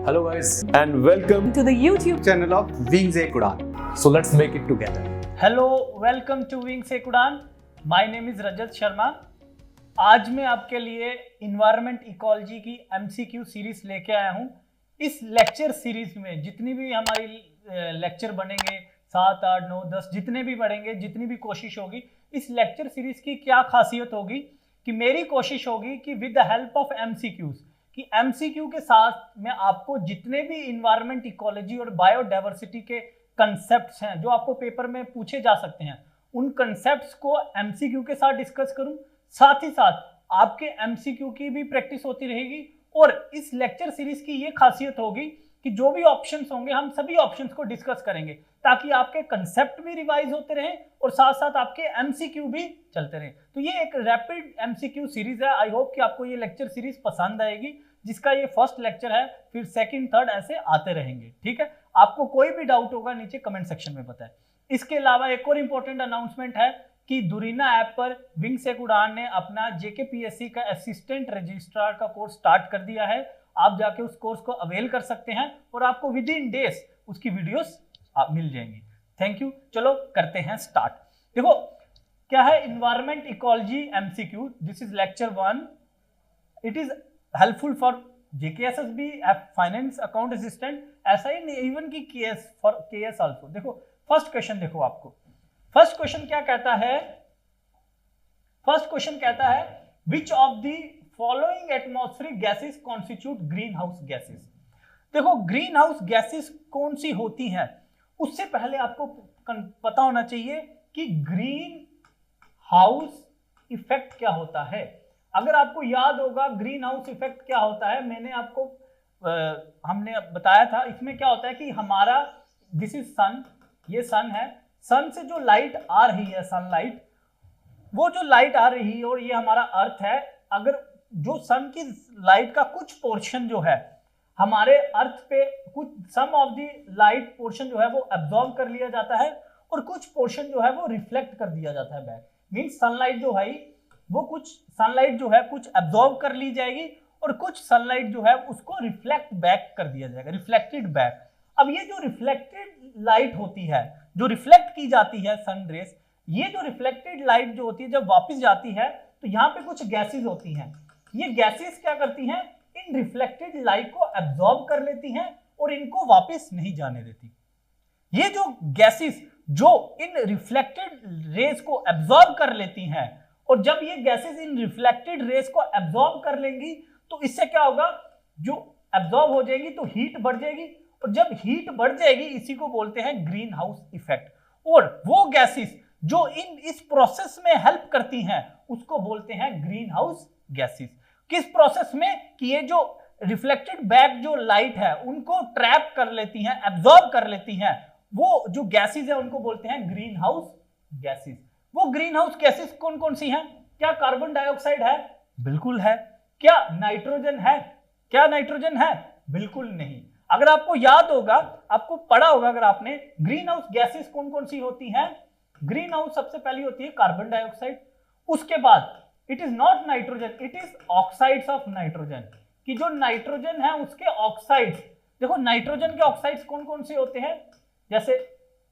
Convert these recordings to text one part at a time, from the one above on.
Hello guys and welcome to the YouTube channel of Wings Ek Udan. So let's make it together. Hello, welcome to wings Ek Udaan. My name is Rajat Sharma. आज मैं आपके लिए environment ecology की MCQ series लेके आया हूँ। इस lecture series में जितनी भी हमारी लेक्चर बनेंगे 7, 8, 9, 10 जितने भी बढ़ेंगे, जितनी भी कोशिश होगी, इस लेक्चर सीरीज की क्या खासियत होगी कि मेरी कोशिश होगी कि with the help of MCQs कि एमसीक्यू के साथ मैं आपको जितने भी इन्वायरमेंट इकोलॉजी और बायोडाइवर्सिटी के कंसेप्ट्स हैं जो आपको पेपर में पूछे जा सकते हैं, उन कंसेप्ट्स को एमसीक्यू के साथ डिस्कस करूं। साथ ही साथ आपके एमसीक्यू की भी प्रैक्टिस होती रहेगी और इस लेक्चर सीरीज की ये खासियत होगी कि जो भी ऑप्शंस होंगे हम सभी ऑप्शंस को डिस्कस करेंगे ताकि आपके कंसेप्ट भी रिवाइज होते रहें और साथ साथ आपके एमसीक्यू भी चलते रहें। तो ये एक रैपिड एमसीक्यू सीरीज है। आई होप कि आपको ये लेक्चर सीरीज पसंद आएगी, जिसका ये फर्स्ट लेक्चर है, फिर सेकंड, थर्ड ऐसे आते रहेंगे। ठीक है, आपको कोई भी डाउट होगा नीचे कमेंट सेक्शन में बताएं। इसके अलावा एक और इंपॉर्टेंट अनाउंसमेंट है कि दुरीना ऐप पर विंग्स एक उड़ान ने अपना जेकेपीएससी का असिस्टेंट रजिस्ट्रार का कोर्स स्टार्ट कर दिया है। आप जाके उस कोर्स को अवेल कर सकते हैं और आपको विद इन डेज उसकी वीडियोस मिल जाएंगी। Thank you. चलो करते हैं स्टार्ट। देखो क्या है environment ecology MCQ. This is lecture 1। It is helpful for JKSSB, finance account assistant, ऐसा ही नहीं इवन की केएस फॉर केएस आल्सो। देखो फर्स्ट क्वेश्चन देखो, आपको फर्स्ट क्वेश्चन क्या कहता है। फर्स्ट क्वेश्चन कहता है which of the following atmospheric gases constitute green house gases. देखो ग्रीन हाउस गैसेस कौन सी होती हैं, उससे पहले आपको पता होना चाहिए कि ग्रीन हाउस इफेक्ट क्या होता है। अगर आपको याद होगा ग्रीन हाउस इफेक्ट क्या होता है, मैंने आपको हमने बताया था। इसमें क्या होता है कि हमारा दिस इज सन, ये सन है, सन से जो लाइट आ रही है, सनलाइट, वो जो लाइट आ रही है और ये हमारा अर्थ है। अगर जो सन की लाइट का कुछ पोर्शन जो है हमारे अर्थ पे, कुछ सम ऑफ द लाइट पोर्शन जो है वो एब्जॉर्ब कर लिया जाता है और कुछ पोर्शन जो है वो रिफ्लेक्ट कर दिया जाता है बैक। मींस सनलाइट जो है वो कुछ सनलाइट जो है कुछ एब्जॉर्ब कर ली जाएगी और कुछ सनलाइट जो है उसको रिफ्लेक्ट बैक कर दिया जाएगा, रिफ्लेक्टेड बैक। अब ये जो रिफ्लेक्टेड लाइट होती है, जो रिफ्लेक्ट की जाती है सन रेस, ये जो रिफ्लेक्टेड लाइट जो होती है जब वापस जाती है तो यहाँ पे कुछ गैसेस होती हैं। ये गैसेस क्या करती हैं, इन रिफ्लेक्टेड लाइट को एब्जॉर्ब कर लेती हैं और इनको वापस नहीं जाने देती। ये जो गैसेस जो इन रिफ्लेक्टेड रेस को एब्जॉर्ब कर लेती हैं, और जब ये गैसेस इन रिफ्लेक्टेड रेस को एब्जॉर्ब कर लेंगी तो इससे क्या होगा, जो एब्जॉर्ब हो जाएगी तो हीट बढ़ जाएगी, और जब हीट बढ़ जाएगी इसी को बोलते हैं ग्रीन हाउस इफेक्ट। और वो गैसेस जो इस प्रोसेस में हेल्प करती हैं उसको बोलते हैं ग्रीन हाउस गैसेस। किस प्रोसेस में कि ये जो रिफ्लेक्टेड बैक जो लाइट है उनको ट्रैप कर लेती हैं, एब्जॉर्ब कर लेती हैं, वो जो गैसेस है उनको बोलते हैं ग्रीन हाउस गैसेस। वो ग्रीन हाउस गैसेस कौन कौन सी हैं? क्या कार्बन डाइऑक्साइड है? बिल्कुल है। क्या नाइट्रोजन है? क्या नाइट्रोजन है? बिल्कुल नहीं। अगर आपको याद होगा, आपको पढ़ा होगा अगर आपने, ग्रीन हाउस गैसेस कौन कौन सी होती हैं। ग्रीन हाउस सबसे पहली होती है कार्बन डाइऑक्साइड, उसके बाद it is not nitrogen, it is oxides of nitrogen, कि जो नाइट्रोजन है उसके ऑक्साइड्स। देखो नाइट्रोजन के ऑक्साइड्स कौन कौन से होते हैं, जैसे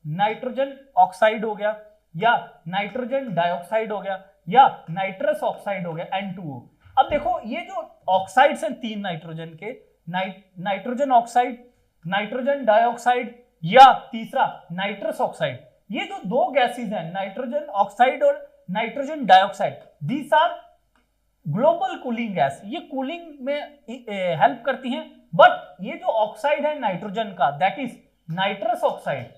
नाइट्रोजन ऑक्साइड हो गया, या नाइट्रोजन डाइऑक्साइड हो गया, या नाइट्रस ऑक्साइड हो गया, N2O। अब देखो ये जो ऑक्साइड्स हैं 3 नाइट्रोजन के, नाइट्रोजन ऑक्साइड, नाइट्रोजन डाइऑक्साइड, या तीसरा नाइट्रस ऑक्साइड, ये जो 2 गैसेस हैं नाइट्रोजन ऑक्साइड और nitrogen dioxide, these are global cooling gas. ये कूलिंग में हेल्प करती हैं। बट ये जो ऑक्साइड है नाइट्रोजन का, that is nitrous oxide,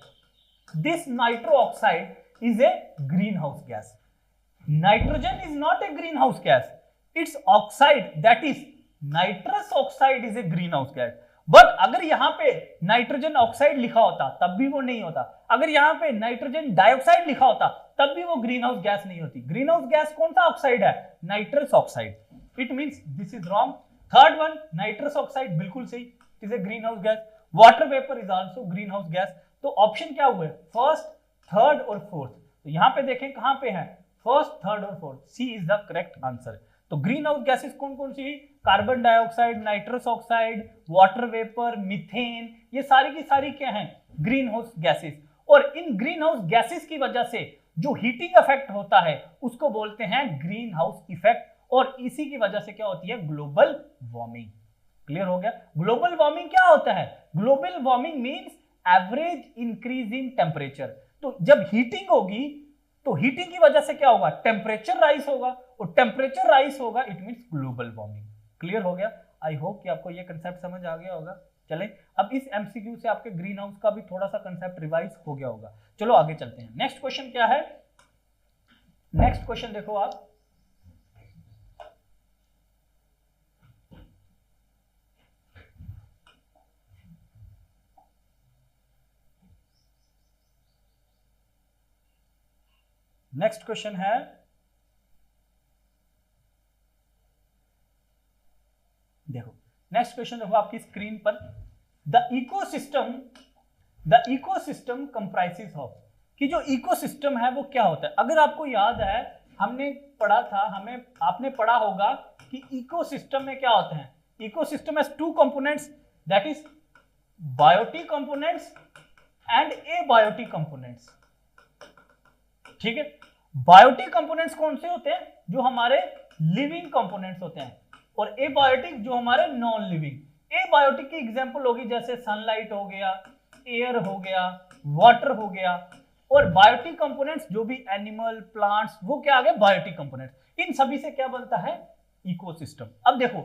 this nitro oxide is a greenhouse gas. Nitrogen is not a greenhouse gas. Its oxide, that is nitrous oxide, is a greenhouse gas. But अगर यहाँ पे nitrogen oxide लिखा होता तब भी वो नहीं होता। अगर यहाँ पे नाइट्रोजन डाइऑक्साइड लिखा होता तब भी वो ग्रीन हाउस गैस नहीं होती। ग्रीन हाउस गैस कौन सा ऑक्साइड है? Nitrous oxide. It means this is wrong. Third one nitrous oxide बिल्कुल सही, it is a green house gas. Water vapour is also green house gas. तो option क्या हुए, फर्स्ट, थर्ड और fourth. तो यहां पे देखें कहां पे है, फर्स्ट, थर्ड और fourth. C is the correct answer. तो ग्रीन हाउस गैसेस कौन कौन सी? Carbon dioxide, nitrous oxide, water vapour, methane, ये सारी की सारी क्या हैं? Greenhouse gases. और इन ग्रीन हाउस गैसेस की वजह से जो हीटिंग इफेक्ट होता है उसको बोलते हैं ग्रीन हाउस इफेक्ट, और इसी की वजह से क्या होती है? Global warming. क्लियर हो गया? ग्लोबल वार्मिंग क्या होता है? Global warming means average increase in temperature. तो जब हीटिंग होगी तो हीटिंग की वजह से क्या होगा? टेम्परेचर राइज होगा, और टेम्परेचर राइज होगा it means global warming. Clear हो गया? आई होप कि आपको ये कंसेप्ट समझ आ गया होगा। चलें, अब इस एमसीक्यू से आपके ग्रीन हाउस का भी थोड़ा सा कंसेप्ट रिवाइज हो गया होगा। चलो आगे चलते हैं। नेक्स्ट क्वेश्चन क्या है? नेक्स्ट क्वेश्चन देखो आप, नेक्स्ट क्वेश्चन है, देखो नेक्स्ट क्वेश्चन देखो आपकी स्क्रीन पर। द इकोसिस्टम कंप्राइजेस ऑफ, कि जो इकोसिस्टम है वो क्या होता है? अगर आपको याद है हमने पढ़ा था, आपने पढ़ा होगा कि इकोसिस्टम में क्या होते हैं? Ecosystem has two components, that is biotic components and abiotic components. ठीक है, बायोटिक कंपोनेंट्स कौन से होते हैं? जो हमारे लिविंग कंपोनेंट्स होते हैं, और एबायोटिक जो हमारे नॉन लिविंग। एबायोटिक की एग्जांपल होगी जैसे सनलाइट हो गया, एयर हो गया, वाटर हो गया, और बायोटिक कंपोनेंट्स जो भी एनिमल, प्लांट्स, वो क्या आ गए? Biotic components. इन सभी से क्या बनता है? इकोसिस्टम। अब देखो,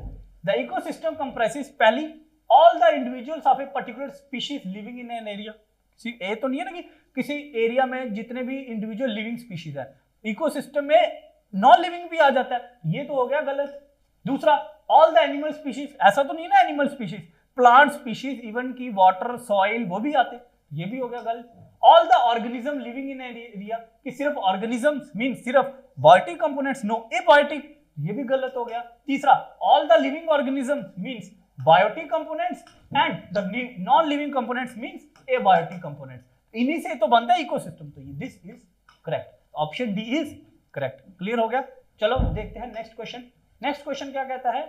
द इकोसिस्टम कंप्राइजेस पहली all the individuals of a particular species living in an area. ये तो नहीं है ना कि किसी एरिया में जितने भी इंडिविजुअल लिविंग स्पीशीज है, इकोसिस्टम में नॉन लिविंग भी आ जाता है, ये तो हो गया गलत। दूसरा, ऑल द एनिमल स्पीशीज, ऐसा तो नहीं ना animal species, plant species, even की वाटर, सॉइल, वो भी आते, ये भी हो गया गलत। All the organism living in area, कि सिर्फ ऑर्गेनिज्म मीन सिर्फ बायोटिक कंपोनेंट्स, नो एबायोटिक, ये भी गलत हो गया। तीसरा, all the living organism means biotic components and the non living components means abiotic components. इन्हीं से तो बनता है इकोसिस्टम, तो this is correct, option D is correct. Clear हो गया? चलो देखते हैं नेक्स्ट क्वेश्चन। नेक्स्ट क्वेश्चन क्या कहता है?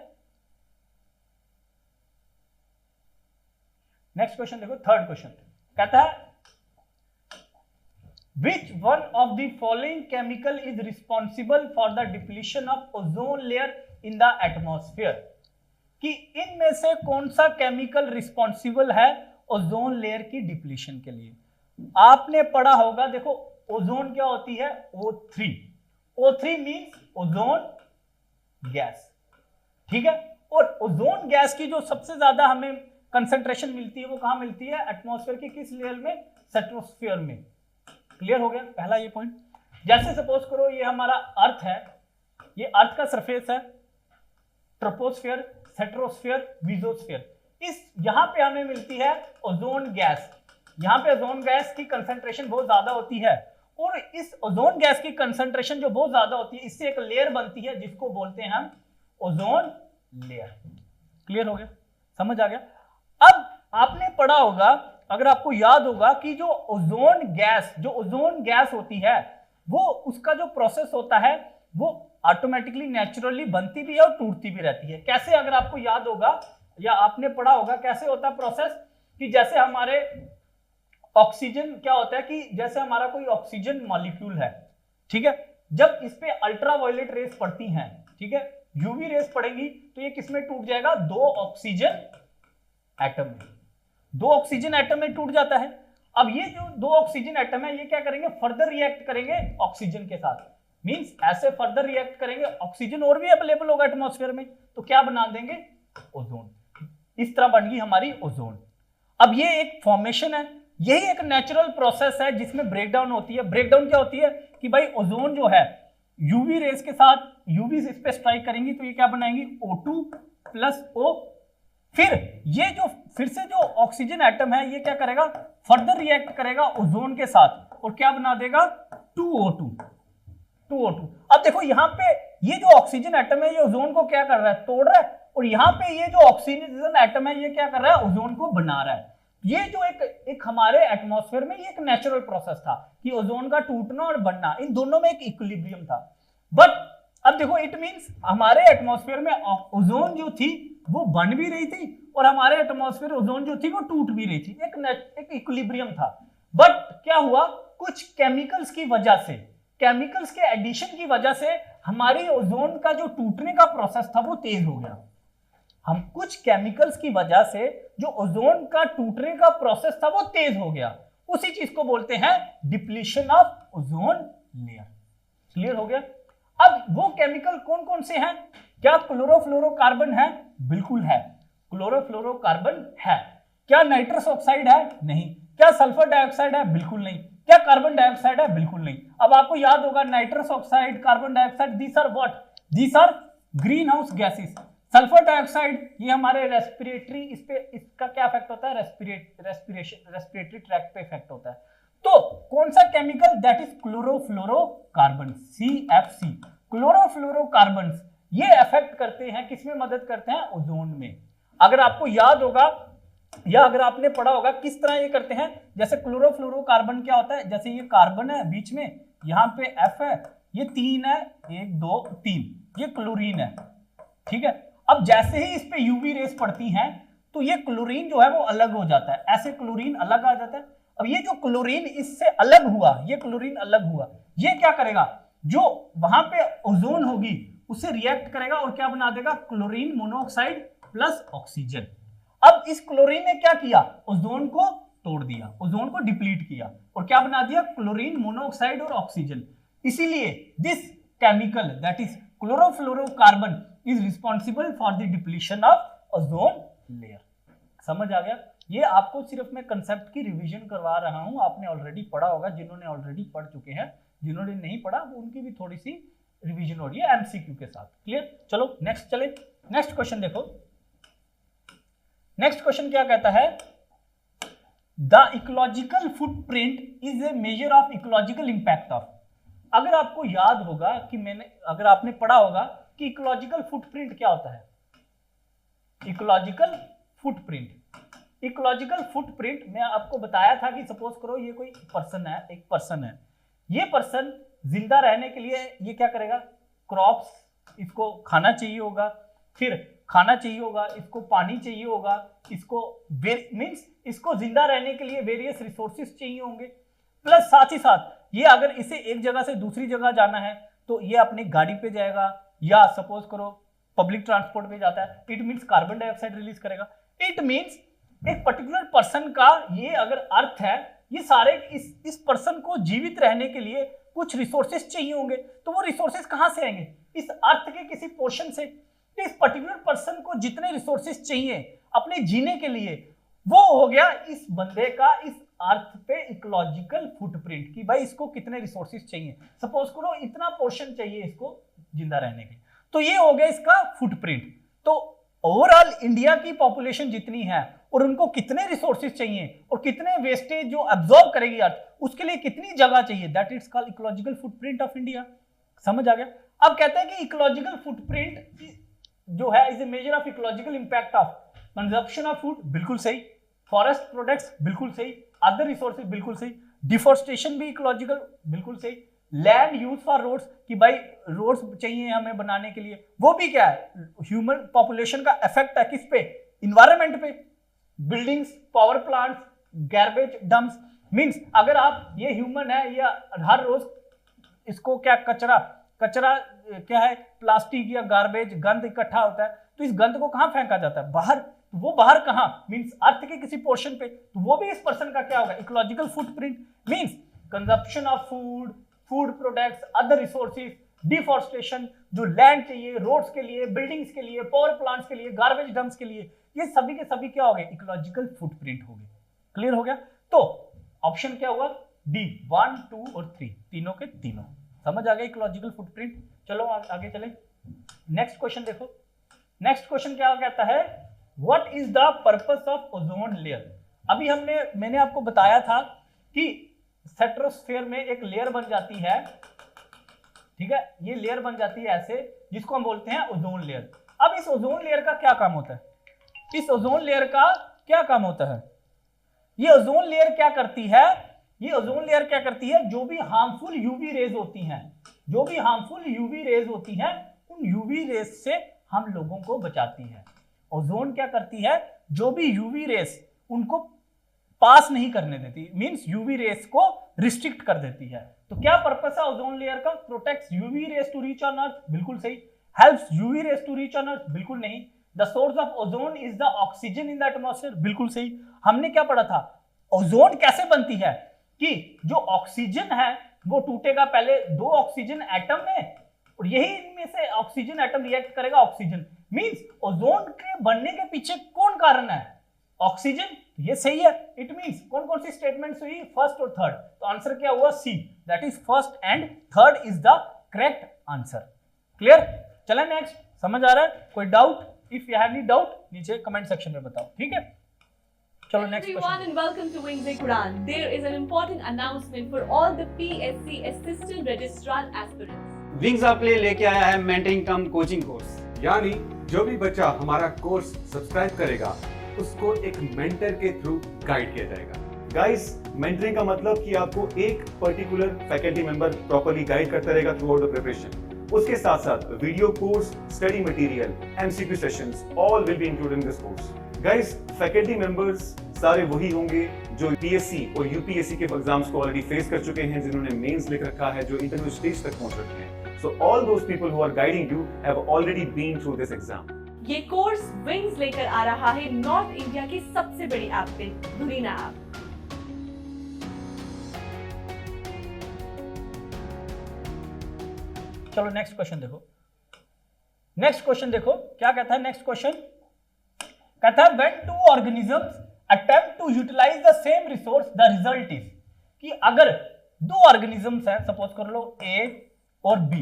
नेक्स्ट क्वेश्चन देखो, थर्ड क्वेश्चन कहता है which one of the following chemical is responsible for the depletion of ozone layer in the atmosphere, कि इनमें से कौन सा केमिकल रिस्पॉन्सिबल है ओजोन लेयर की डिप्लीशन के लिए? आपने पढ़ा होगा, देखो ओजोन क्या होती है? O3। O3 means ozone gas. ठीक है, और ओजोन गैस की जो सबसे ज्यादा हमें कंसंट्रेशन मिलती है वो कहां मिलती है? एटमॉस्फेयर की किस लेयर में? स्ट्रेटोस्फीयर में। क्लियर हो गया पहला ये पॉइंट। जैसे सपोज करो ये हमारा अर्थ है, ये अर्थ का सरफेस है, ट्रोपोस्फीयर, स्ट्रेटोस्फीयर, मेसोस्फीयर, इस यहां पे हमें मिलती है ओजोन गैस। यहां पे ओजोन गैस की कंसंट्रेशन बहुत ज्यादा होती है, और इस ओजोन गैस की कंसंट्रेशन जो बहुत ज्यादा होती है, इससे एक लेयर बनती है जिसको बोलते हैं हम ओजोन लेयर। क्लियर हो गया? समझ आ गया? अब आपने पढ़ा होगा, अगर आपको याद होगा कि जो ओजोन गैस होती है, वो उसका जो प्रोसेस होता है वो ऑटोमेटिकली नेचुरली बनती भी है और टूटती भी रहती है। कैसे? अगर आपको याद होगा या आपने पढ़ा होगा कैसे होता है प्रोसेस, कि जैसे हमारे ऑक्सीजन क्या होता है, कि जैसे हमारा कोई ऑक्सीजन मॉलिक्यूल है, ठीक है, जब इस पे अल्ट्रावायलेट रेस पड़ती हैं, ठीक है, यूवी रेस पड़ेगी, तो ये किसमें टूट जाएगा? दो ऑक्सीजन एटम में टूट जाता है। अब ये जो दो ऑक्सीजन एटम है, ये क्या करेंगे? फर्दर रिएक्ट करेंगे ऑक्सीजन के साथ, मींस ऐसे फर्दर रिएक्ट करेंगे, ऑक्सीजन और भी अवेलेबल होगा एटमॉस्फेयर में, तो क्या बना देंगे? ओजोन। इस तरह बन गई हमारी ओजोन। अब ये एक फॉर्मेशन है, यही एक नेचुरल प्रोसेस है जिसमें ब्रेकडाउन होती है। ब्रेकडाउन क्या होती है कि भाई ओजोन जो है यूवी रेस के साथ, यूवी इस पे स्ट्राइक करेंगी तो ये क्या बनाएंगी? O2 plus O। फिर ये जो फिर से जो ऑक्सीजन एटम है ये क्या करेगा? फर्दर रिएक्ट करेगा ओजोन के साथ और क्या बना देगा? 2O2। अब देखो यहाँ पे ये जो ऑक्सीजन एटम है ये ओजोन को क्या कर रहा है? तोड़ रहा है, और यहाँ पे ये जो ऑक्सीजन एटम है ये क्या कर रहा है? ओजोन को बना रहा है। ये जो एक हमारे एटमॉस्फेयर में ये एक नेचुरल प्रोसेस था कि ओजोन का टूटना और बनना, इन दोनों में एक इक्विलिब्रियम था। बट अब देखो इट मींस हमारे एटमॉस्फेयर में ओजोन जो थी वो बन भी रही थी और हमारे एटमॉस्फेयर ओजोन जो थी वो टूट भी रही थी, एक इक्विलिब्रियम था। बट क्या हुआ, कुछ केमिकल्स की वजह से, केमिकल्स के एडिशन की वजह से हमारी ओजोन का जो टूटने का प्रोसेस था वो तेज हो गया। हम कुछ केमिकल्स की वजह से जो ओजोन का टूटने का प्रोसेस था वो तेज हो गया, उसी चीज को बोलते हैं depletion of ozone layer. Clear हो गया। अब वो केमिकल कौन कौन से हैं? क्या क्लोरोफ्लोरोकार्बन है? बिल्कुल है, क्लोरोफ्लोरोकार्बन है। क्या नाइट्रस ऑक्साइड है? नहीं। क्या सल्फर डाइऑक्साइड है? बिल्कुल नहीं। क्या कार्बन डाइऑक्साइड है? बिल्कुल नहीं। अब आपको याद होगा nitrous oxide, carbon dioxide, these are what? These are greenhouse gases. Sulphur dioxide ये हमारे रेस्पिरेटरी, इस पे इसका क्या इफेक्ट होता है? रेस्पिरेटरी ट्रैक्ट पे इफेक्ट होता है। तो कौन सा chemical? That is chlorofluorocarbon, CFC। Chlorofluorocarbon ये इफेक्ट करते हैं, किसमें मदद करते हैं? ओजोन में। अगर आपको याद होगा या अगर आपने पढ़ा होगा किस तरह ये करते हैं, जैसे क्लोरोफ्लोरोकार्बन क्या होता है, जैसे ये कार्बन है बीच में, यहाँ पे F है, ये 3 है, 1 2 3, ये क्लोरीन है, ठीक है। अब जैसे ही इस पे यूवी रेस पड़ती हैं तो ये क्लोरीन जो है वो अलग हो जाता है, ऐसे क्लोरीन अलग आ जाता है। अब ये जो क्लोरीन इससे अलग हुआ, ये क्लोरीन अलग हुआ, ये क्या करेगा? जो वहां पे ओजोन होगी उसे रिएक्ट करेगा और क्या बना देगा? Chlorine monoxide plus oxygen. अब इस क्लोरीन ने क्या किया? ओजोन को तोड़ दिया, ओजोन को डिप्लीट किया और क्या बना दिया? क्लोरीन मोनोऑक्साइड और ऑक्सीजन। इसीलिए this chemical that is chlorofluorocarbon is responsible for the depletion of ozone layer. समझ आ गया? ये आपको सिर्फ मैं कंसेप्ट की रिवीजन करवा रहा हूं, आपने ऑलरेडी पढ़ा होगा, जिन्होंने ऑलरेडी पढ़ चुके हैं, जिन्होंने नहीं पढ़ा वो उनकी भी थोड़ी सी रिवीजन हो रही है एमसीक्यू के साथ। क्लियर? चलो नेक्स्ट चले, नेक्स्ट क्वेश्चन देखो। नेक्स्ट क्वेश्चन क्या कहता है? The ecological footprint is a measure of ecological impact of. अगर आपको याद होगा कि अगर आपने पढ़ा होगा कि इकोलॉजिकल फुटप्रिंट क्या होता है, इकोलॉजिकल फुटप्रिंट, इकोलॉजिकल फुटप्रिंट मैं आपको बताया था कि सपोज करो ये कोई पर्सन है, एक पर्सन है, ये पर्सन जिंदा रहने के लिए ये क्या करेगा? क्रॉप्स इसको खाना चाहिए होगा, फिर खाना चाहिए होगा, इसको पानी चाहिए होगा, इसको मींस इसको जिंदा रहने के लिए वेरियस रिसोर्सेज चाहिए होंगे, प्लस साथ ही साथ ये अगर इसे एक जगह से दूसरी जगह जाना है तो ये अपनी गाड़ी पे जाएगा या सपोज करो पब्लिक ट्रांसपोर्ट पे जाता है, it means carbon dioxide release करेगा। इट मींस एक पर्टिकुलर पर्सन का ये अगर अर्थ है, ये सारे इस पर्सन को जीवित रहने के लिए कुछ रिसोर्सेज चाहिए होंगे, तो वो रिसोर्सेज कहां से आएंगे? इस अर्थ के किसी पोर्शन से। इस पर्टिकुलर पर्सन को जितने रिसोर्सेज चाहिए अपने जीने के लिए, वो हो गया इस बंदे का इस अर्थ पे इकोलॉजिकल फुटप्रिंट कि भाई इसको कितने रिसोर्सेज चाहिए। सपोज करो इतना पोर्शन चाहिए इसको जिंदा रहने के, तो ये हो गया इसका फुटप्रिंट। तो ओवरऑल इंडिया की पॉपुलेशन जितनी है और उनको कितने रिसोर्सेज चाहिए और कितने वेस्टेज जो एब्जॉर्ब करेगी अर्थ, उसके लिए कितनी जगह चाहिए, that is called ecological footprint of India. समझ आ गया? अब कहते हैं कि इकोलॉजिकल फुटप्रिंट जो है is a measure of ecological impact of consumption of food, बिल्कुल सही, फॉरेस्ट प्रोडक्ट्स, बिल्कुल सही, अदर रिसोर्सेज, बिल्कुल सही, डिफोरेस्टेशन भी इकोलॉजिकल, बिल्कुल सही, लैंड यूज फॉर रोड्स कि भाई रोड्स चाहिए हमें बनाने के लिए, वो भी क्या है? ह्यूमन पॉपुलेशन का इफेक्ट है किस पे? इन्वायरमेंट पे, buildings, power plants, garbage dumps. Means अगर आप ये ह्यूमन है या हर रोज इसको क्या कचरा क्या है, प्लास्टिक या गार्बेज गंद इकट्ठा होता है, तो इस गंद को कहां फेंका जाता है? बाहर। तो वो बाहर कहां? मींस अर्थ के किसी पोर्शन पे, तो वो भी इस पर्सन का क्या होगा? Ecological footprint. Means consumption of food, food products, other resources, deforestation, जो लैंड चाहिए रोड्स के लिए, बिल्डिंग्स के लिए, पावर प्लांट्स के लिए, गार्बेज डंप्स के लिए, ये सभी के सभी क्या हो गए? इकोलॉजिकल फुटप्रिंट हो गए। क्लियर हो गया? तो ऑप्शन क्या हुआ? डी, 1 2 और 3, तीनों के तीनों। समझ आ गया इकोलॉजिकल फुटप्रिंट? चलो आगे चले, नेक्स्ट क्वेश्चन देखो। नेक्स्ट क्वेश्चन क्या कहता है? What is the purpose of ozone layer? अभी मैंने आपको बताया था कि स्ट्रेटोस्फेयर में एक लेयर बन जाती है, ठीक है, ये लेयर बन जाती है ऐसे, जिसको हम बोलते हैं ओजोन लेयर। अब इस ओजोन लेयर का क्या काम होता है? इस ओजोन लेयर का क्या काम होता है? ये ओजोन लेयर क्या करती है? ये ओजोन लेयर क्या करती है? जो भी हार्मफुल यूवी रेज होती हैं, जो भी हार्मफुल यूवी रेज होती हैं उन यूवी रेज से हम लोगों को बचाती है। ओजोन क्या करती है, जो भी यूवी रेस उनको पास नहीं करने देती, मींस यूवी रेस को रिस्ट्रिक्ट कर देती है। तो क्या पर्पस है ओजोन लेयर का, protects UV rays to reach on earth, बिल्कुल सही। Helps UV rays to reach on earth, बिल्कुल नहीं। The source of ozone is the oxygen in the atmosphere, बिल्कुल सही। हमने क्या पढ़ा था, ओजोन कैसे बनती है कि जो ऑक्सीजन है वो टूटेगा पहले दो ऑक्सीजन एटम में और यही इनमें से ऑक्सीजन एटम रिएक्ट करेगा ऑक्सीजन, मींस ओजोन के बनने के पीछे कौन कारण है, ऑक्सीजन। ये सही है। इट मींस कौन कौन सी स्टेटमेंट्स हुई, फर्स्ट और थर्ड, तो आंसर क्या हुआ C, that is first and third is the correct answer. Clear, चले नेक्स्ट। समझ आ रहा है, कोई doubt? If you have any doubt नीचे कमेंट सेक्शन में बताओ, ठीक है। चलो next question. Everyone and welcome to Wings Quran. There is an important announcement for all the PSC Assistant Registrar aspirants. Wings आपके लिए लेके आया है मेंटरिंग कम कोचिंग कोर्स। यानी जो भी बच्चा हमारा कोर्स सब्सक्राइब करेगा उसको एक मेंटर के थ्रू गाइड किया जाएगा। गाइस, मेंटरिंग का मतलब कि आपको एक particular faculty member properly guide करता रहेगा थ्रू आउट द प्रिपरेशन। उसके साथ साथ video course, study material, MCQ sessions all will be included in this course. Guys, faculty members सारे वही होंगे जो पीएससी और यूपीएससी के एग्जाम्स को ऑलरेडी फेस कर चुके हैं, जिन्होंने मेंस लिख रखा है, जो इंटरव्यू स्टेज तक पहुंच रखे हैं। So all those people who are guiding you have already been through this exam. ये कोर्स विंग्स लेकर आ रहा है नॉर्थ इंडिया की सबसे बड़ी ऐप पे, दुरीना ऐप। चलो नेक्स्ट क्वेश्चन देखो। नेक्स्ट क्वेश्चन देखो क्या कहता है। नेक्स्ट क्वेश्चन कहता है when two organisms attempt to utilise the same resource the result is, कि अगर दो ऑर्गेनिजम्स हैं, सपोज कर लो ए और बी,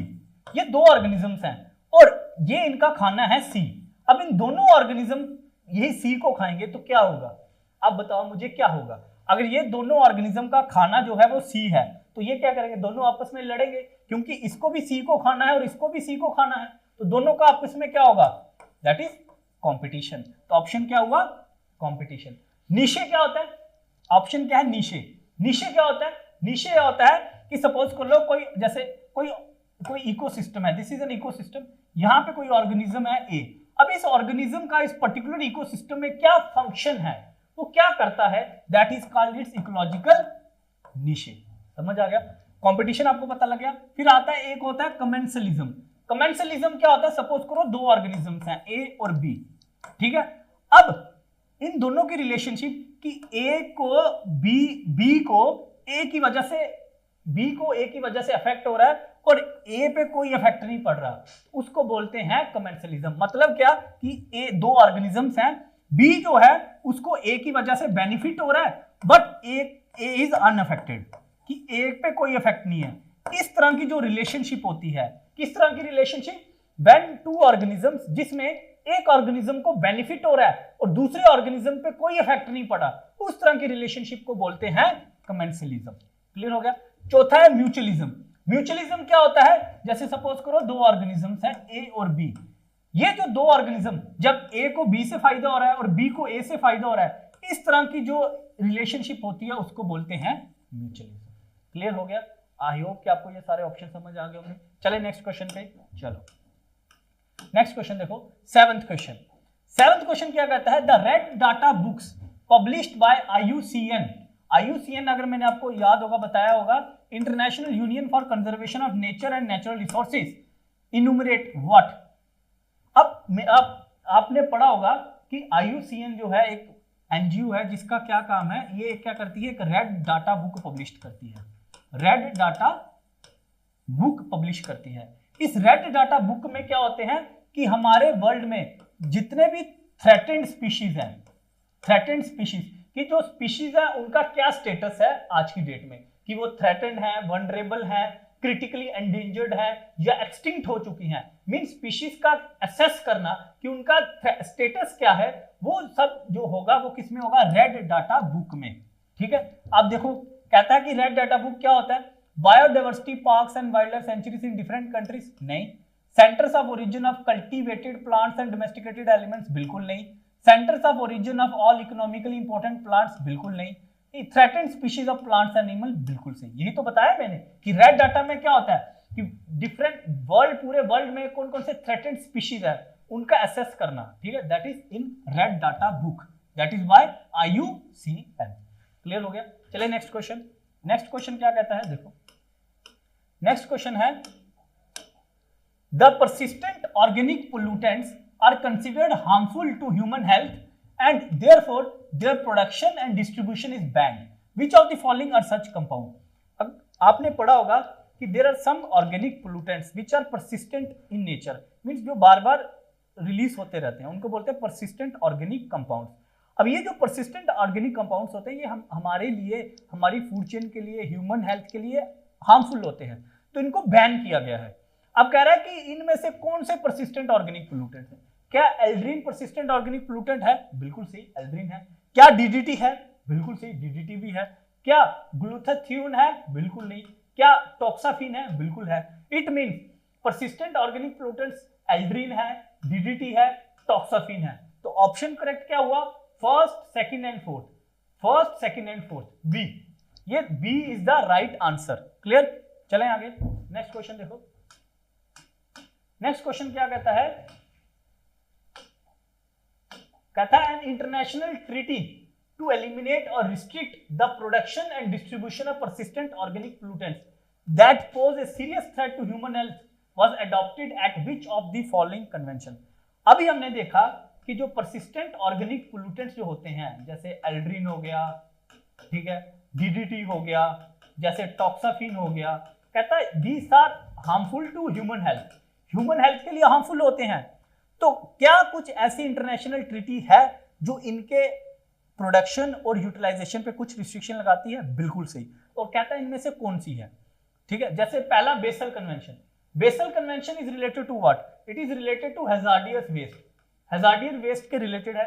ये दो ऑर्गेनिजम्स हैं और ये इनका खाना है सी। अब इन दोनों ऑर्गेनिज्म यही सी को खाएंगे तो क्या होगा, अब बताओ मुझे क्या होगा। अगर ये दोनों ऑर्गेनिज्म का खाना जो है वो सी है तो ये क्या करेंगे, दोनों आपस में लड़ेंगे, क्योंकि इसको भी सी को खाना है और इसको भी सी को खाना है, तो दोनों का आपस में क्या होगा, दैट इज कंपटीशन। तो ऑप्शन क्या हुआ, कंपटीशन। नीशे क्या होता है, ऑप्शन क्या है, नीशे। नीशे क्या होता है, नीशे होता है कि सपोज कर लो कोई, जैसे कोई इकोसिस्टम है, दिस इज एन इकोसिस्टम, यहाँ पे कोई ऑर्गेनिज्म है ए। अब इस ऑर्गेनिज्म का इस पर्टिकुलर इकोसिस्टम में क्या फंक्शन है, वो क्या करता है, that is called its ecological niche. समझ आ गया, कंपटीशन आपको पता लग गया। फिर आता है एक होता है कमेंसलिज्म। कमेंसलिज्म क्या होता है, सपोज करो दो ऑर्गेनिजम्स हैं ए और बी, ठीक है। अब इन दोनों की रिलेशनशिप कि ए को बी को ए की वजह से अफेक्ट हो रहा है और ए पे कोई इफेक्ट नहीं पड़ रहा, उसको बोलते हैं कमेंसलिज्म। मतलब क्या कि ए दो ऑर्गेनिजम्स हैं, बी जो है उसको ए की वजह से बेनिफिट हो रहा है बट ए इज अनअफेक्टेड, कि ए पे कोई इफेक्ट नहीं है। इस तरह की जो रिलेशनशिप होती है, किस तरह की रिलेशनशिप, व्हेन टू ऑर्गेनिजम्स, जिसमें एक ऑर्गेनिज्म को बेनिफिट हो रहा है और दूसरे ऑर्गेनिज्म पे कोई इफेक्ट नहीं पड़ा, उस तरह की रिलेशनशिप को बोलते हैं कमेंसलिज्म। क्लियर हो गया। चौथा है म्यूचुअलिज्म। म्यूचुअलिज्म क्या होता है, जैसे सपोज करो दो ऑर्गेनिजम्स हैं ए और बी, ये जो दो ऑर्गेनिज्म, जब ए को बी से फायदा हो रहा है और बी को ए से फायदा हो रहा है, इस तरह की जो रिलेशनशिप होती है उसको बोलते हैं म्यूचुअलिज्म। क्लियर हो गया। आई होप कि आपको ये सारे ऑप्शन समझ आ गए होंगे। चले नेक्स्ट क्वेश्चन पे। चलो नेक्स्ट क्वेश्चन देखो, सेवंथ क्वेश्चन। सेवंथ क्वेश्चन क्या कहता है, the red data books published by IUCN। IUCN अगर मैंने आपको याद होगा, बताया होगा, international union for conservation of nature and natural resources, इनुमरेट what. अब आपने पढ़ा होगा कि IUCN जो है एक एनजीओ है जिसका क्या काम है, ये क्या करती है, एक रेड डाटा बुक पब्लिश करती है। रेड डाटा बुक पब्लिश करती है। इस रेड डाटा बुक में क्या होते हैं कि हमारे वर्ल्ड में जितने भी थ्रेटेंड स्पीशीज हैं, थ्रेटेंड स्पीशीज की जो स्पीशीज है उनका क्या स्टेटस है आज की डेट में, कि वो थ्रेटेंड है, वनरेबल है, क्रिटिकली एंडेंजर्ड है या एक्सटिंक्ट हो चुकी हैं। मीन स्पीशीज का असेस करना कि उनका स्टेटस क्या है, वो सब जो होगा वो किसमें होगा, रेड डाटा बुक में। ठीक है। अब देखो कहता है कि रेड डाटा बुक क्या होता है, biodiversity parks and wildlife sanctuaries in different countries, नहीं। Centres of origin of cultivated plants and domesticated elements, बिल्कुल नहीं। Centres of origin of all economically important plants, बिल्कुल नहीं। Threatened species of plants and animal, बिल्कुल सही। यही तो बताया मैंने कि रेड डाटा में क्या होता है, कि डिफरेंट वर्ल्ड, पूरे वर्ल्ड में कौन कौन से थ्रेटेड स्पीशीज है उनका असेस करना, ठीक है, that is in red data book, that is by IUCN। Clear हो गया? चलिए नेक्स्ट क्वेश्चन। नेक्स्ट क्वेश्चन क्या कहता है, देखो नेक्स्ट क्वेश्चन है the persistent organic pollutants are considered harmful to human health and therefore their production and distribution is banned, which of the following are such compound. अब आपने पढ़ा होगा कि there are some organic pollutants which are persistent in nature, means जो बार बार release होते रहते हैं, उनको बोलते हैं परसिस्टेंट ऑर्गेनिक कंपाउंड्स। अब ये जो परसिस्टेंट ऑर्गेनिक कंपाउंड्स होते हैं ये हमारे लिए, हमारी फूड चेन के लिए, ह्यूमन हेल्थ के लिए हार्मफुल होते हैं, तो इनको बैन किया गया है। अब कह रहा है कि इनमें से कौन से परसिस्टेंट ऑर्गेनिक पोल्यूटेंट है? क्या एल्ड्रीन परसिस्टेंट ऑर्गेनिक पोल्यूटेंट है? बिल्कुल सही, एल्ड्रीन है। क्या DDT है? बिल्कुल सही, DDT भी है। क्या ग्लूटाथियोन है? बिल्कुल नहीं। क्या टॉक्साफिन है? बिल्कुल है। It means persistent organic pollutants Aldrin है, DDT है, टॉक्साफिन है। तो ऑप्शन करेक्ट क्या हुआ? First, second and fourth, first, second and fourth, B. ये B is the right answer. Clear? चलें आगे, नेक्स्ट क्वेश्चन देखो। नेक्स्ट क्वेश्चन क्या कहता है? कहता है an international treaty to eliminate और restrict the production and distribution of persistent organic pollutants that pose a serious threat to human health was adopted at which of the following convention. अभी हमने देखा कि जो परसिस्टेंट ऑर्गेनिक पोल्यूटेंट्स जो होते हैं, जैसे एल्ड्रीन हो गया, ठीक है, DDT हो गया, जैसे टॉक्साफिन हो गया, कहता है these are harmful to human health, human health के लिए हार्मफुल होते हैं। तो क्या कुछ ऐसी इंटरनेशनल ट्रीटी है जो इनके प्रोडक्शन और यूटिलाइजेशन पे कुछ रिस्ट्रिक्शन लगाती है? बिल्कुल सही। और कहता है इनमें से कौन सी है, ठीक है। जैसे पहला Basel convention. Basel convention is related to what? It is related to hazardous waste, hazardous waste के रिलेटेड है।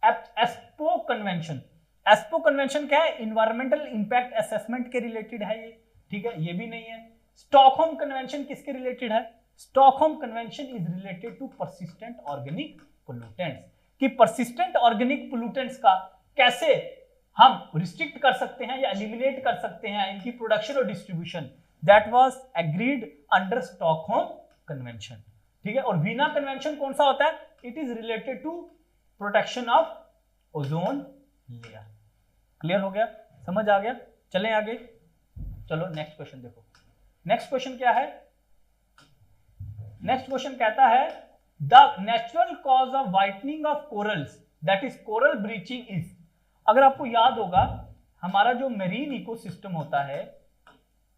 एस्पो कन्वेंशन, एस्पो कन्वेंशन क्या है? इन्वायरमेंटल इंपैक्ट असेसमेंट के रिलेटेड है ये, ठीक है, ये भी नहीं है। स्टॉकहोम कन्वेंशन किसके रिलेटेड है? Stockholm convention is related to persistent organic pollutants, कि परसिस्टेंट ऑर्गेनिक पोल्यूटेंट्स का कैसे हम रिस्ट्रिक्ट कर सकते हैं या एलिमिनेट कर सकते हैं इनकी प्रोडक्शन और distribution, that was agreed under Stockholm convention, ठीक है। और वीना कन्वेंशन कौन सा होता है? It is related to protection of ozone layer. Clear हो गया? समझ आ गया? चलें आगे, चलो नेक्स्ट क्वेश्चन देखो। नेक्स्ट क्वेश्चन क्या है? नेक्स्ट क्वेश्चन कहता है the natural cause of whitening of corals that is coral bleaching is. अगर आपको याद होगा हमारा जो मेरीन इकोसिस्टम होता है,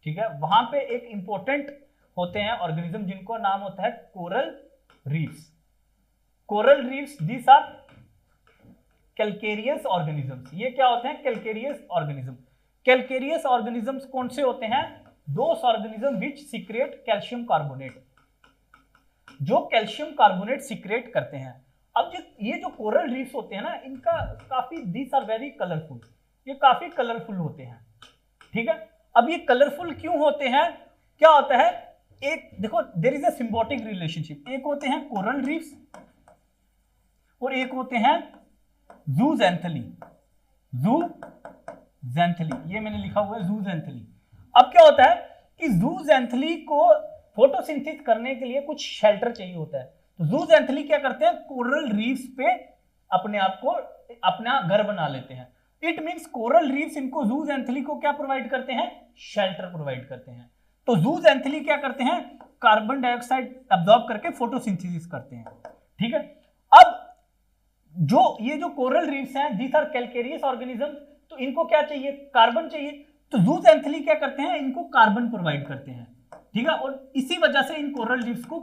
ठीक है, वहां पे एक इंपॉर्टेंट होते हैं ऑर्गेनिज्म जिनको नाम होता है coral reefs. Coral reefs these are calcareous organisms. ये क्या होते हैं? Calcareous organism. कैल्केरियस ऑर्गेनिजम्स कौन से होते हैं? Those organism which secrete calcium carbonate, जो कैल्शियम कार्बोनेट सीक्रेट करते हैं। अब ये जो कोरल रीफ्स होते हैं ना, इनका काफी दीस आर वेरी कलरफुल, ये काफी कलरफुल होते हैं, ठीक है। अब ये कलरफुल क्यों होते हैं? क्या होता है? एक देखो, there is a symbiotic relationship. एक होते हैं कोरल रीफ्स और एक होते हैं जूजेंथली। जूजेंथली, ये मैंने लिखा हुआ है जूजेंथली। अब क्या होता है कि जूजेंथली को फोटोसिंथेसिस करने के लिए कुछ शेल्टर चाहिए होता है, तो जूजेंथली क्या करते हैं? कोरल रीफ्स पे अपने आप को अपना घर बना लेते हैं। इट मींस कोरल रीफ्स इनको जूजेंथली को क्या प्रोवाइड करते हैं? शेल्टर प्रोवाइड करते हैं। तो जूजेंथली क्या करते हैं? कार्बन डाइऑक्साइड एब्जॉर्ब करके फोटोसिंथेसिस करते हैं, ठीक है। अब ये जो कोरल रीफ्स हैं, दीस आर कैल्केरियस ऑर्गेनिज्म, तो इनको क्या चाहिए? कार्बन चाहिए। तो जूजेंथली क्या करते हैं? इनको कार्बन प्रोवाइड करते हैं, ठीक है। और इसी वजह से इन कोरल रीफ्स को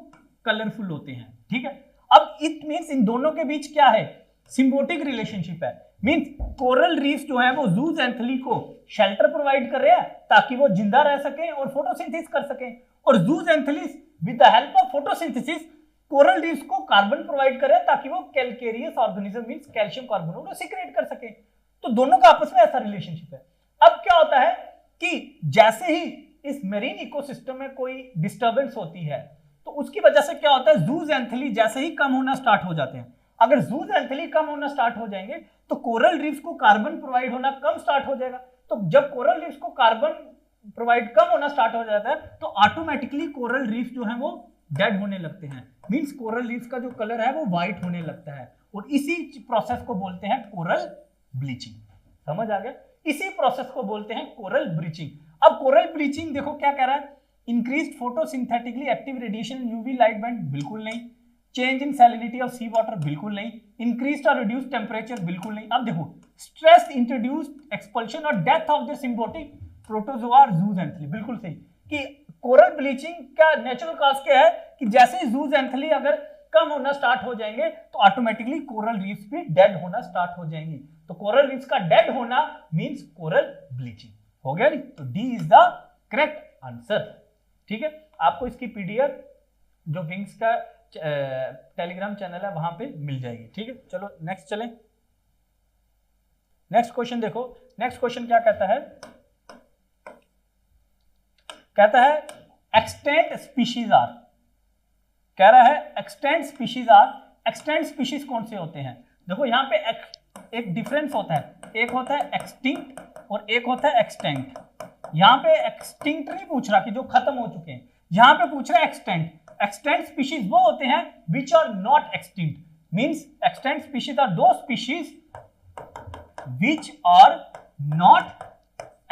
कलरफुल होते हैं, ठीक है। अब इट मींस इन दोनों के बीच क्या है? सिम्बायोटिक रिलेशनशिप है। मींस कोरल रीफ्स जो है वो जूजेंथली को शेल्टर प्रोवाइड कर रहे हैं ताकि वो जिंदा रह सके और फोटोसिंथेसिस कर सके, और zooxanthellae with the help of photosynthesis coral reefs को कार्बन प्रोवाइड कर रहे हैं ताकि वो calcareous organism means calcium carbonate को सीक्रेट कर सके। तो दोनों का आपस में ऐसा रिलेशनशिप है। अब क्या होता है कि जैसे ही इस मेरीन इकोसिस्टम में कोई डिस्टर्बेंस होती है तो उसकी वजह से क्या होता है? जूजेंथली जैसे ही कम होना स्टार्ट हो जाते हैं। अगर जूजेंथली कम होना स्टार्ट हो जाएंगे तो कोरल रीफ्स को कार्बन प्रोवाइड होना कम स्टार्ट हो जाएगा। तो जब कोरल रीफ्स को कार्बन प्रोवाइड कम होना स्टार्ट हो जाता है तो ऑटोमेटिकली कोरल रीफ जो है वो डेड होने लगते हैं। मींस कोरल रीफ का जो कलर है वो व्हाइट होने लगता है और इसी प्रोसेस को बोलते हैं कोरल ब्लीचिंग। समझ आ गया? इसी प्रोसेस को बोलते हैं कोरल ब्लीचिंग। अब कोरल ब्लीचिंग देखो क्या कह रहा है, increased photosynthetically active radiation UV light band, बिल्कुल नहीं। Change in salinity of sea water, बिल्कुल नहीं। इंक्रीज्ड और रिड्यूस्ड टेम्परेचर, बिल्कुल नहीं। अब देखो स्ट्रेस इंट्रोड्यूस्ड एक्सपल्शन और death of the symbiotic protozoa zooxanthellae, बिल्कुल सही। कि कोरल ब्लीचिंग का नेचुरल कॉज क्या है कि जैसे ही जूजेंथली अगर कम होना स्टार्ट हो जाएंगे तो ऑटोमेटिकली कोरल रीफ्स भी डेड होना स्टार्ट हो जाएंगे। तो कोरल रीफ्स का डेड होना मींस कोरल ब्लीचिंग। हो गया नहीं? तो D is the correct answer. ठीक है, आपको इसकी पीडीएफ जो विंग्स का टेलीग्राम चैनल है वहां पे मिल जाएगी। ठीक है, चलो नेक्स्ट चलें। नेक्स्ट क्वेश्चन देखो, नेक्स्ट क्वेश्चन क्या कहता है, कहता है एक्सटेंट स्पीशीज आर, कह रहा है extant species are. Extant species कौन से होते हैं? देखो यहां पे एक डिफरेंस होता है, एक होता है एक्सटिंक्ट और एक होता है एक्सटेंट। यहां पे एक्सटिंक्ट नहीं पूछ रहा कि जो खत्म हो चुके हैं, यहां पे पूछ रहा है एक्सटेंट। एक्सटेंट स्पीशीज वो होते हैं which are not extinct, means extant species are those species which are not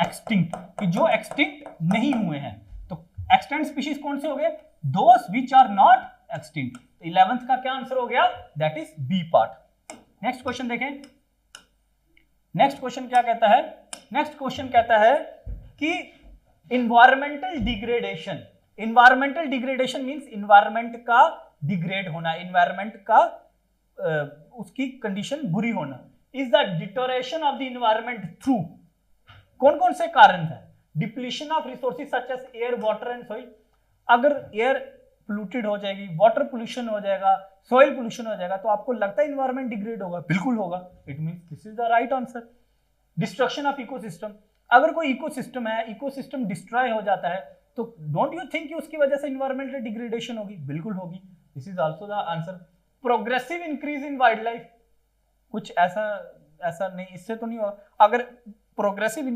extinct, कि जो एक्सटिंक्ट नहीं हुए हैं। तो एक्सटेंट स्पीशीज कौन से हो गए? Those which are not extinct. तो 11th का क्या आंसर हो गया? That is B part. Next question देखें। नेक्स्ट क्वेश्चन क्या कहता है? नेक्स्ट क्वेश्चन कहता है कि environmental degradation, environmental degradation means environment का डिग्रेड होना, इन्वायरमेंट का उसकी कंडीशन बुरी होना, is the deterioration of the environment through, कौन कौन से कारण है? Depletion of resources such as air, water and soil. अगर एयर पोल्यूटेड हो जाएगी, वाटर पोल्यूशन हो जाएगा, सॉइल पोल्यूशन हो जाएगा, तो आपको लगता है इन्वायरमेंट डिग्रेड होगा? बिल्कुल होगा। It means this is the right answer. Destruction of ecosystem, अगर कोई इकोसिस्टम है, इकोसिस्टम डिस्ट्रॉय हो जाता है तो डोंट यू थिंक कि उसकी वजह से इन्वायरमेंटल डिग्रेडेशन होगी? बिल्कुल होगी। This is also the answer. Progressive increase in wild life, कुछ ऐसा नहीं, इससे तो नहीं होगा। अगर प्रोग्रेसिव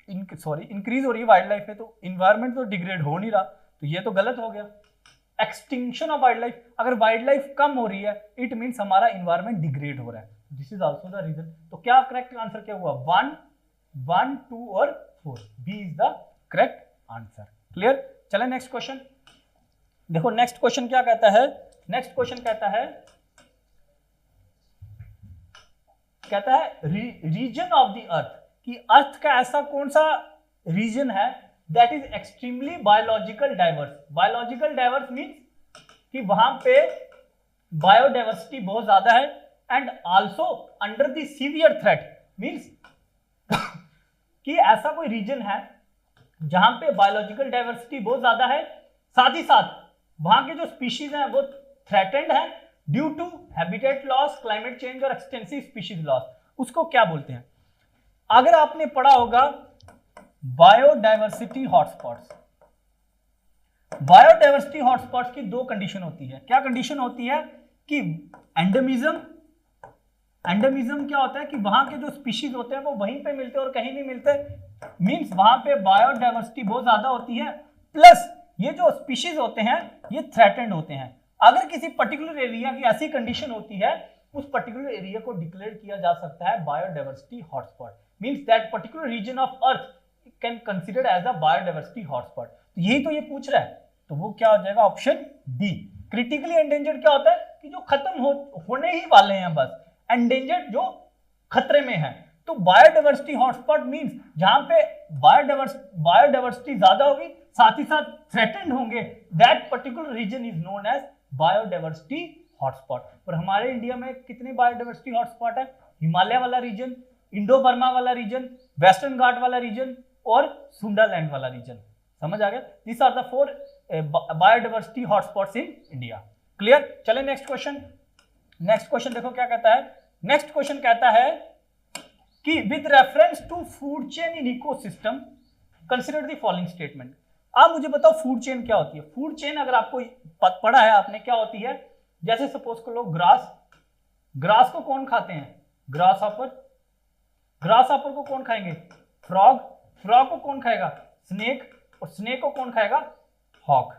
इंक्रीज हो रही है वाइल्ड लाइफ में तो इन्वायरमेंट तो डिग्रेड हो नहीं रहा, तो ये तो गलत हो गया। एक्सटिंक्शन ऑफ वाइल्ड लाइफ, अगर वाइल्ड लाइफ कम हो रही है इट मींस हमारा इन्वायरमेंट डिग्रेड हो रहा है। This is also the reason. तो क्या करेक्ट आंसर क्या हुआ? 1, 1, 2 और 4, B is the correct answer. Clear? चले नेक्स्ट क्वेश्चन देखो। नेक्स्ट क्वेश्चन क्या कहता है? नेक्स्ट क्वेश्चन कहता है रीजन ऑफ द अर्थ, कि अर्थ का ऐसा कौन सा रीजन है that is extremely biological diverse. Biological diverse means कि वहां पे बायोडाइवर्सिटी बहुत ज्यादा है and also under the severe threat, means कि ऐसा कोई रीजन है जहां पे बायोलॉजिकल डाइवर्सिटी बहुत ज्यादा है, साथ ही साथ वहां के जो स्पीशीज हैं वो थ्रेटेंड है due to habitat loss, climate change और एक्सटेंसिव स्पीशीज लॉस। उसको क्या बोलते हैं? अगर आपने पढ़ा होगा बायोडाइवर्सिटी हॉटस्पॉट्स, बायोडाइवर्सिटी हॉटस्पॉट्स की दो कंडीशन होती है। क्या कंडीशन होती है? कि एंडेमिज्म, एंडेमिज्म क्या होता है कि वहां के जो स्पीशीज होते हैं वो वहीं पे मिलते हैं और कहीं नहीं मिलते, मींस वहां पे बायोडाइवर्सिटी बहुत ज्यादा होती है, प्लस ये जो स्पीशीज होते हैं ये थ्रेटेंड होते हैं। अगर किसी पर्टिकुलर एरिया की ऐसी कंडीशन होती है उस पर्टिकुलर एरिया को डिक्लेयर किया जा सकता है biodiversity hotspot, means that particular region of earth can considered as a biodiversity hotspot. तो यही तो ये पूछ रहा है, तो वो क्या हो जाएगा? Option D. क्रिटिकली एंडेंजर्ड क्या होता है? कि जो खत्म होने ही वाले हैं बस, एंडेंजर्ड जो खतरे में है। तो बायोडाइवर्सिटी हॉटस्पॉट मींस जहां पे बायोडाइवर्सिटी ज्यादा होगी, साथ ही साथ थ्रेटेंड होंगे, that particular region is known as biodiversity hotspot. और हमारे इंडिया में कितने बायोडाइवर्सिटी हॉटस्पॉट है? हिमालय वाला रीजन, इंडो बर्मा वाला रीजन, वेस्टर्न घाट वाला रीजन और सुंदरलैंड वाला रीजन। समझ आ गया? This are the 4 biodiversity hotspots in India. Clear? चले नेक्स्ट क्वेश्चन। नेक्स्ट क्वेश्चन देखो क्या कहता है। नेक्स्ट क्वेश्चन कहता है कि with reference to food chain in ecosystem consider the following statement. आप मुझे बताओ फूड चेन क्या होती है? फूड चेन अगर आपको पढ़ा है आपने, क्या होती है? जैसे सपोज कर लो ग्रास, ग्रास को कौन खाते हैं? Grass hopper. ग्रास हॉपर को कौन खाएंगे? फ्रॉग। फ्रॉग को कौन खाएगा? स्नेक, और स्नेक को कौन खाएगा? हॉक।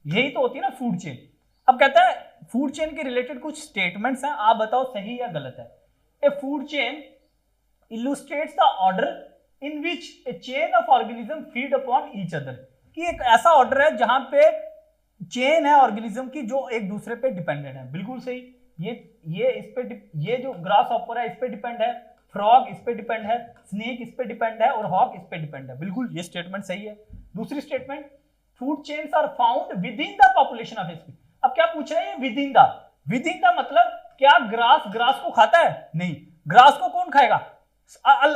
यही तो होती है ना फूड चेन। अब कहता है फूड चेन के रिलेटेड कुछ स्टेटमेंट्स हैं, आप बताओ सही या गलत है। ए food chain illustrates the order in which a chain of organism feed upon each other, कि एक ऐसा ऑर्डर है जहां पे चेन है ऑर्गेनिज्म की जो एक दूसरे पे डिपेंडेंट है। बिल्कुल सही। ये इस पे, ये जो ग्रास हॉपर है इस पे डिपेंड है, फ्रॉग इस पे डिपेंड है, स्नेक इस पे डिपेंड है और हॉक इस पे डिपेंड है। बिल्कुल ये स्टेटमेंट सही है। दूसरी statement, food chains are found within the population of a species. अब क्या पूछ रहे हैं? Within the. Within the मतलब क्या ग्रास को खाता है? नहीं। ग्रास को कौन खाएगा?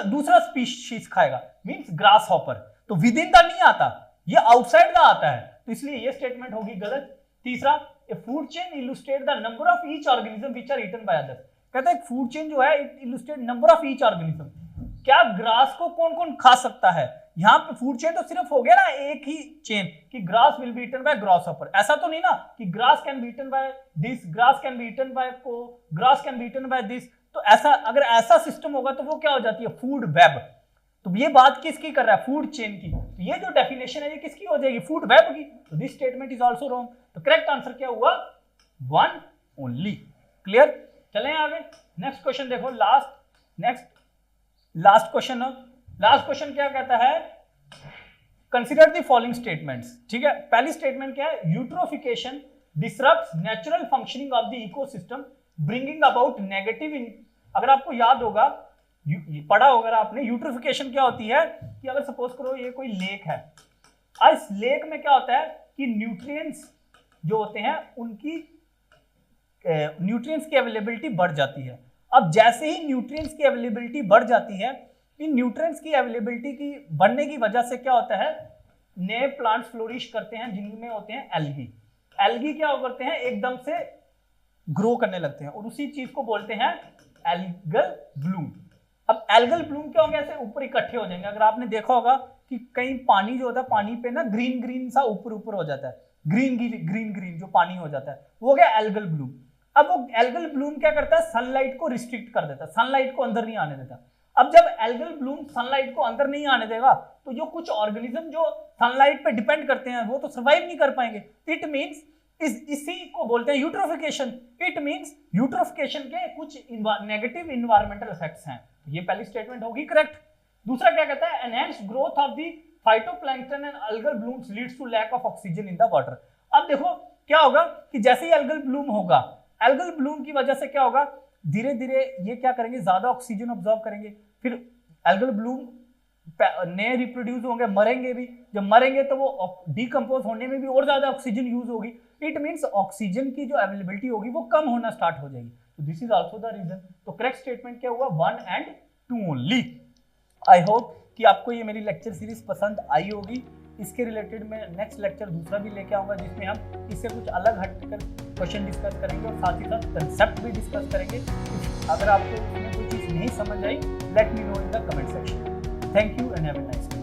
दूसरा स्पीशीज खाएगा, मींस ग्रास हॉपर। तो विद इन द नहीं आता, ये आउटसाइड द आता है, तो इसलिए ये स्टेटमेंट होगी गलत। तीसरा, a food chain illustrate the number of each organism which are eaten by others. कहता है फूड चेन जो है it illustrate number of each organism. क्या ग्रास को कौन कौन खा सकता है? यहाँ पे फूड चेन तो सिर्फ हो गया ना एक ही चेन कि grass will be eaten by grasshopper. ऐसा तो नहीं ना कि grass can be eaten by this, grass can be eaten by cow, grass can be eaten by this. तो ऐसा, अगर ऐसा सिस्टम होगा तो वो क्या हो जाती है? Food web. तो ये बात किसकी कर रहा है? फूड चेन की। तो ये जो डेफिनेशन है ये किसकी हो जाएगी? फूड वेब की। तो this statement is also wrong. तो करेक्ट आंसर क्या हुआ? One only. क्लियर? चलें आगे। नेक्स्ट क्वेश्चन देखो, लास्ट क्वेश्चन क्या कहता है? Consider the following statements. ठीक है, पहली स्टेटमेंट क्या है? Eutrophication disrupts natural functioning of the ecosystem bringing about negative. अगर आपको याद होगा, पढ़ा होगा आपने, यूट्रोफिकेशन क्या होती है कि अगर सपोज करो ये कोई लेक है, इस लेक में क्या होता है कि न्यूट्रिएंट्स जो होते हैं उनकी न्यूट्रिएंट्स की अवेलेबिलिटी बढ़ जाती है। अब जैसे ही न्यूट्रिएंट्स की अवेलेबिलिटी बढ़ जाती है, इन न्यूट्रिएंट्स की अवेलेबिलिटी की बढ़ने की वजह से क्या होता है? नए प्लांट्स फ्लोरिश करते हैं जिनमें होते हैं एल्गी। एल्गी क्या करते हैं? एकदम से ग्रो करने लगते हैं और उसी चीज को बोलते हैं एल्गल ब्लूम। अब एल्गल ब्लूम क्या होंगे? ऐसे ऊपर इकट्ठे हो जाएंगे। अगर आपने देखा होगा कि कहीं पानी जो होता है, पानी पे ना ग्रीन ग्रीन सा ऊपर हो जाता है, ग्रीन जो पानी हो जाता है, वो हो गया एल्गल ब्लूम। अब वो एल्गल ब्लूम क्या करता है? सनलाइट को रिस्ट्रिक्ट कर देता है, सनलाइट को अंदर नहीं आने देता। अब जब एल्गल ब्लूम सनलाइट को अंदर नहीं आने देगा तो जो कुछ ऑर्गेनिज्म जो सनलाइट पे डिपेंड करते हैं वो तो सर्वाइव नहीं कर पाएंगे। इट मींस इसी को बोलते हैं यूट्रोफिकेशन। इट मींस यूट्रोफिकेशन के कुछ नेगेटिव इन्वायरमेंटल इफेक्ट्स हैं। ये पहली स्टेटमेंट होगी करेक्ट। दूसरा क्या कहता है? Enhanced growth of the phytoplankton and algal blooms leads to lack of oxygen in the water. अब देखो क्या होगा कि जैसे ही एल्गल ब्लूम होगा, एल्गल ब्लूम की वजह से क्या होगा? धीरे धीरे ये क्या करेंगे? ज्यादा ऑक्सीजन ऑब्जॉर्व करेंगे। फिर एल्गल ब्लूम नए रिप्रोड्यूस होंगे, मरेंगे भी। जब मरेंगे तो वो डिकम्पोज होने में भी और ज्यादा ऑक्सीजन यूज होगी। इट मींस ऑक्सीजन की जो अवेलेबिलिटी होगी वो कम होना स्टार्ट हो जाएगी। तो this is also the reason. तो करेक्ट स्टेटमेंट क्या हुआ? 1 and 2 ओनली। आई होप कि आपको ये मेरी लेक्चर सीरीज पसंद आई होगी। इसके रिलेटेड मैं नेक्स्ट लेक्चर दूसरा भी लेके आऊंगा जिसमें हम इससे कुछ अलग हटकर क्वेश्चन डिस्कस करेंगे और साथ ही साथ कंसेप्ट भी डिस्कस करेंगे। अगर आपको इसमें कोई चीज़ नहीं समझ आई, let me know in the comment section. Thank you and have a nice day.